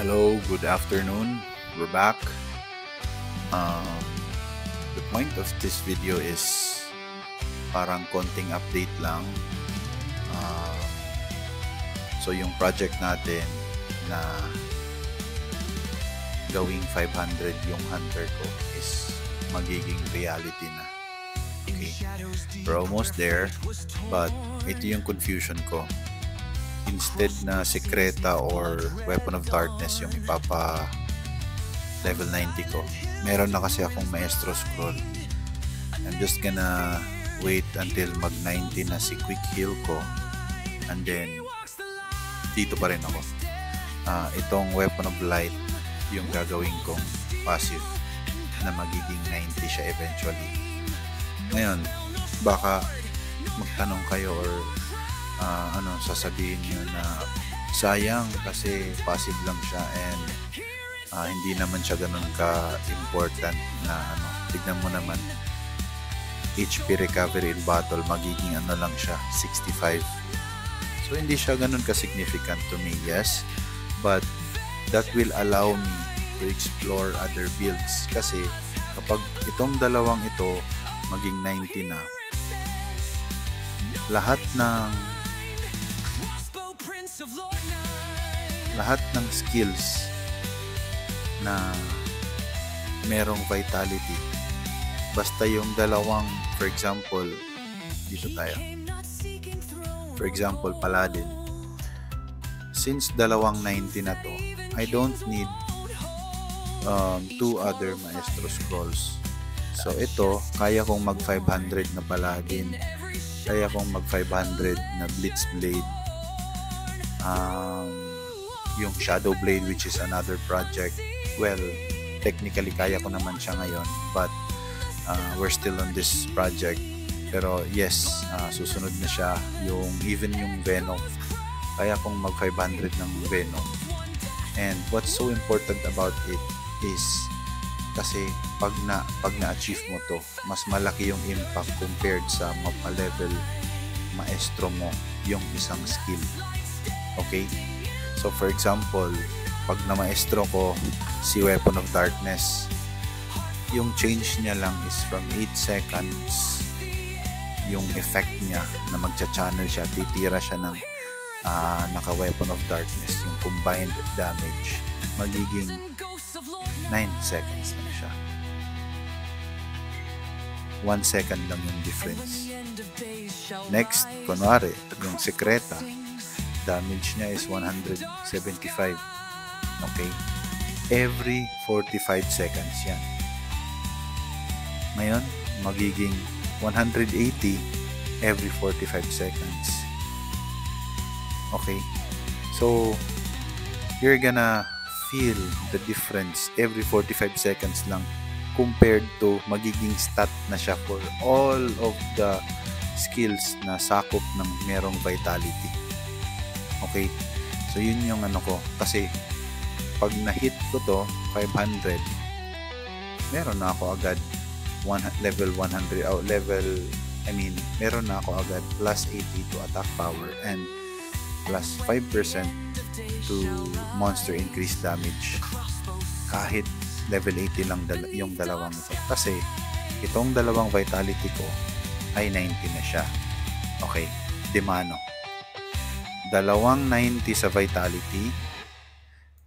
Hello, good afternoon. We're back. Um, the point of this video is parang konting update lang. Um, so yung project natin na gawing 500 yung hunter ko is magiging reality na. Okay, we're almost there, but ito yung confusion ko. Instead na Secreta or Weapon of Darkness yung ipapa level 90 ko, meron na kasi akong Maestro Scroll. I'm just gonna wait until mag 90 na si Quick Heal ko, and then dito pa rin ako. Itong Weapon of Light yung gagawin kong passive na magiging 90 siya eventually. Ngayon, baka magtanong kayo or sasabihin nyo na sayang kasi passive lang siya and hindi naman siya ganun ka-important na tignan mo naman, HP recovery in battle magiging lang siya 65, so hindi siya ganun ka-significant to me. Yes, but that will allow me to explore other builds kasi kapag itong dalawang ito maging 90 na, lahat ng skills na merong vitality, basta yung dalawang, for example dito tayo, for example Paladin, since dalawang 90 na to, I don't need two other Maestro Scrolls. So ito, kaya kong mag 500 na Paladin, kaya kong mag 500 na Blitzblade, yung Shadow Blade, which is another project. Well, technically kaya ko naman siya ngayon, but we're still on this project. Pero yes, susunod na siya. Even yung Venom, kaya kong mag 500 ng Venom. And what's so important about it is kasi pag na-achieve mo to, mas malaki yung impact compared sa mapa-level maestro mo yung isang skill. Okay? So for example, pag na-maestro ko si Weapon of Darkness, yung change niya lang is from 8 seconds yung effect niya na magcha-channel siya, titira siya ng naka-Weapon of Darkness, yung combined damage magiging 9 seconds lang siya. 1 second lang yung difference. Next, kunwari, yung Secreta, damage niya is 175. Okay? Every 45 seconds yan. Ngayon, magiging 180 every 45 seconds. Okay? So, you're gonna feel the difference every 45 seconds lang compared to magiging stat na siya for all of the skills na sakop ng merong vitality. Okay? So, yun yung ko. Kasi, pag na-hit ko to, 500, meron na ako agad level 100, meron na ako agad plus 80 to attack power and plus 5% to monster increase damage. Kahit level 80 lang yung dalawang ito. Kasi, itong dalawang vitality ko ay 90 na siya. Okay? Demano. Dalawang 90 sa vitality,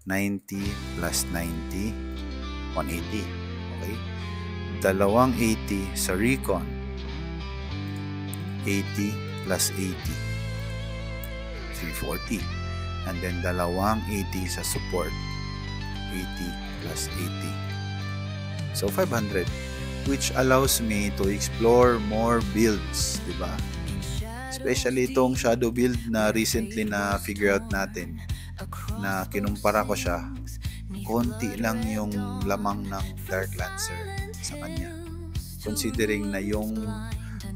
90 plus 90, 180. Okay? Dalawang 80 sa recon, 80 plus 80, 340. And then dalawang 80 sa support, 80 plus 80. So 500, which allows me to explore more builds, diba? Especially itong shadow build na recently na figure out natin, na kinumpara ko siya, konti lang yung lamang ng Dark Lancer sa kanya. Considering na yung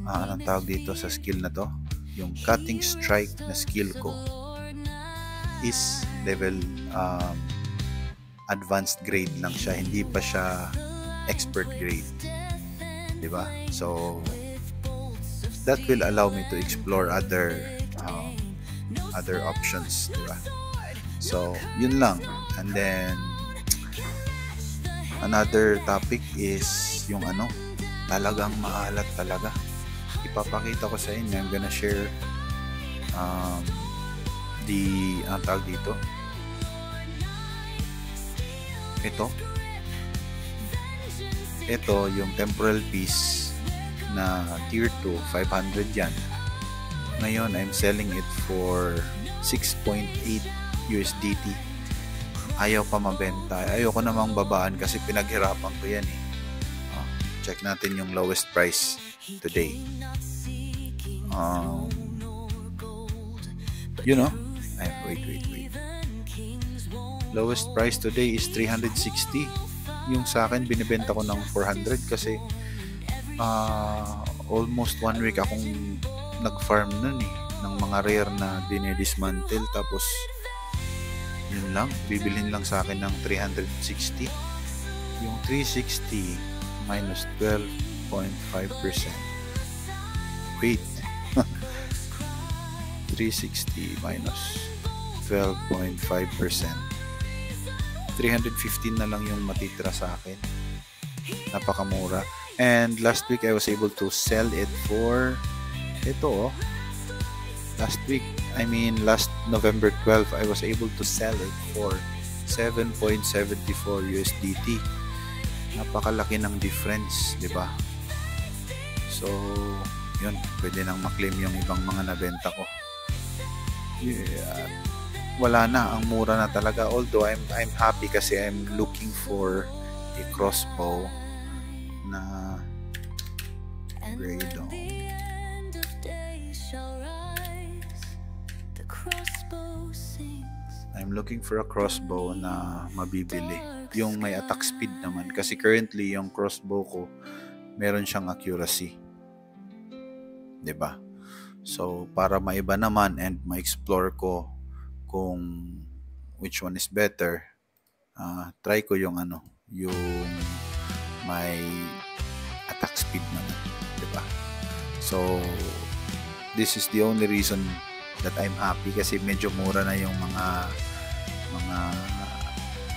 anong tawag dito sa skill na to, yung cutting strike na skill ko is level advanced grade lang siya, hindi pa siya expert grade, diba? So that will allow me to explore other options, diba? So, yun lang. And then another topic is yung talagang maalat talaga. Ipapakita ko sa inyo. I'm gonna share ang tawag dito. Ito yung temporal piece na tier 2, 500 yan. Ngayon, I'm selling it for 6.8 USDT. Ayaw pa mabenta. Ayaw ko namang babaan kasi pinaghirapan ko yan eh. Check natin yung lowest price today. Wait. Lowest price today is 360. Yung sa akin, binibenta ko ng 400 kasi almost 1 week akong nag-farm nun eh, ng mga rare na dinidismantle. Tapos yun lang, bibilhin lang sa akin ng 360. Yung 360 minus 12.5%. Wait. 360 minus 12.5%. 315 na lang yung matitira sa akin. Napakamura. And last week I was able to sell it for last November 12, I was able to sell it for 7.74 USDT. Napakalaki ng difference, di ba? So, yun, pwede nang maklaim yung ibang mga nabenta ko. Wala na, ang mura na talaga. Although I'm happy kasi I'm looking for a crossbow na grade on. I'm looking for a crossbow na mabibili. Yung may attack speed naman. Kasi currently, yung crossbow ko, meron siyang accuracy. 'Di ba? So, para maiba naman and ma-explore ko kung which one is better, try ko yung yung may attack speed naman. 'Di ba? So, this is the only reason that I'm happy kasi medyo mura na yung mga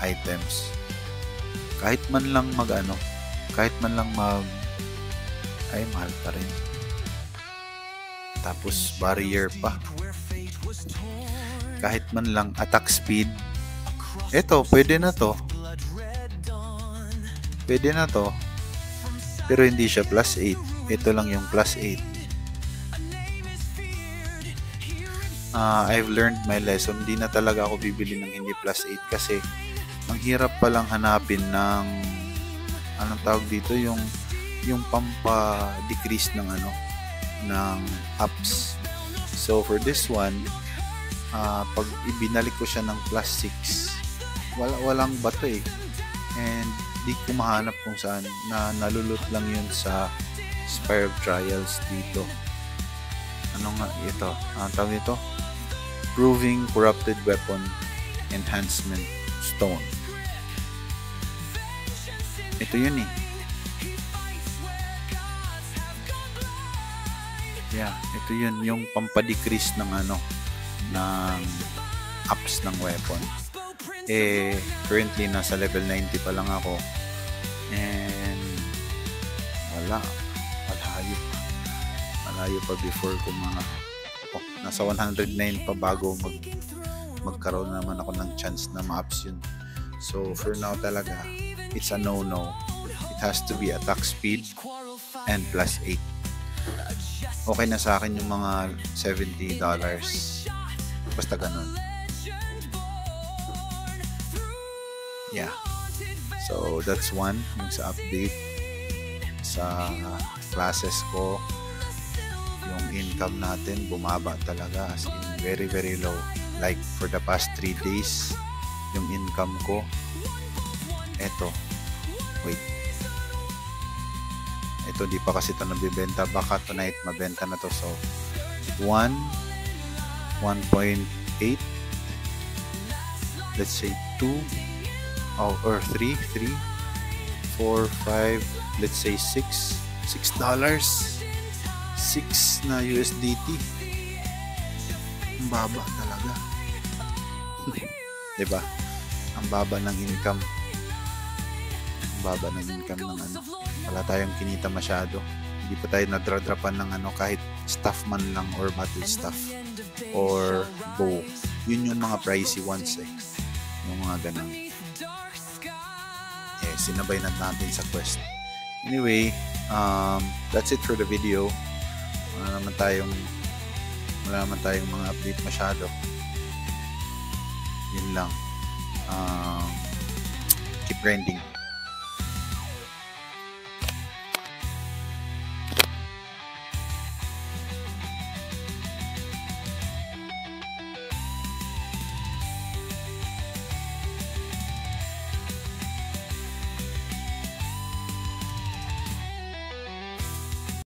items. Kahit man lang ay mahal pa rin. Tapos barrier pa. Kahit man lang attack speed. Pwede na to. Pero hindi siya plus 8. Ito lang yung plus 8. I've learned my lesson. Hindi na talaga ako bibili ng hindi plus 8 kasi ang hirap palang hanapin ng anong tawag dito, yung pampa-decrease ng ng apps. So for this one, pag ibinalik ko siya ng plus 6, walang bato eh. And di ko mahanap kung saan, na nalulot lang yun sa Spire of Trials dito. Ano nga ito? Ang tawag dito? Proving Corrupted Weapon Enhancement Stone. Ito yun eh. Yeah, ito yun. Yung pampadecrease ng ng ups ng weapon. Currently nasa level 90 pa lang ako. And malayo pa before ko nasa 109 pa bago magkaroon naman ako ng chance na ma-ups yun. So for now talaga, it's a no-no. It has to be attack speed and plus 8. Okay na sa akin yung mga $70. Basta ganun. Yeah. So that's one, yung sa update. Sa classes ko, yung income natin bumaba talaga, as in very very low. Like for the past 3 days, yung income ko, ito di pa kasi ito nabibenta, baka tonight mabenta na to. So 1.8, let's say 2 or 3, 4, 5, let's say $6 na USDT. Ang baba talaga. Diba? Ang ang baba ng income. Ang baba ng income ng ano. Wala tayong kinita masyado. Hindi pa tayo nadradrapan ng ano, kahit staff man lang or battle staff or bow. Yun yung mga pricey ones eh. Yung mga ganun. Eh, sinabay na natin sa quest. Anyway, that's it for the video. Wala naman tayong mga update masyado. Yun lang. Keep grinding.